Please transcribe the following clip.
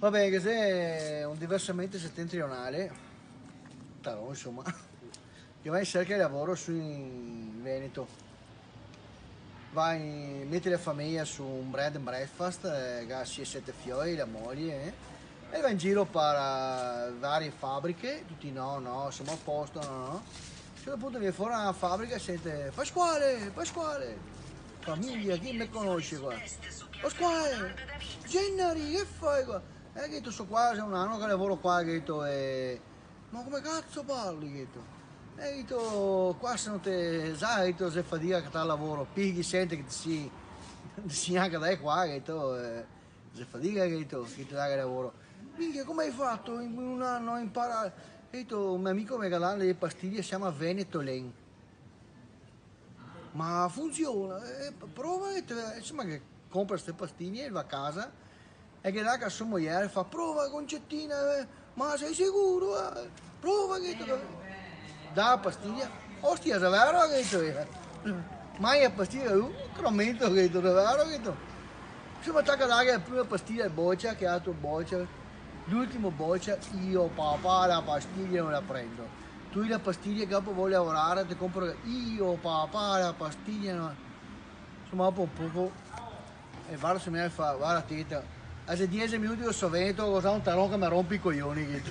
Vabbè, che se è un diversamente settentrionale, però insomma, che va in cerca di lavoro su in Veneto. Vai, metti la famiglia su un bread and breakfast, che ha 6-7 fioi, la moglie, e va in giro per varie fabbriche, tutti no, no, siamo a posto, no, no. A un certo punto viene fuori una fabbrica e sente Pasquale, Pasquale, famiglia, chi mi conosce qua? Pasquale, Gennari, che fai qua? Che tu so qua, c'è un anno che lavoro qua, che detto, ma come cazzo parli, che detto? Detto, qua se non te sai, detto, se fatica che sta lavoro, pigli, sente che ti si anche da qua, che detto, se fatica, che detto, che ti dà che lavoro. Minchia, come hai fatto in un anno a imparare? Detto, un mio amico mi regala le pastiglie, si chiama Veneto Len. Ma funziona, prova e insomma che compra queste pastiglie e va a casa e che dà a sua moglie fa prova concettina, ma sei sicuro? Prova che dà la pastiglia, ostia, è vero che mai la pastiglia, crommento che è vero che insomma attacca la prima pastiglia è boccia, che altro boccia, l'ultimo boccia, io papà la pastiglia non la prendo. Tu la pastiglia che dopo vuoi lavorare, ti compro io papà la pastiglia, no. Insomma dopo un poco e guarda se mi fa, guarda tita, a 10 minuti lo so veneto, cosa un talon che mi rompi i coglioni.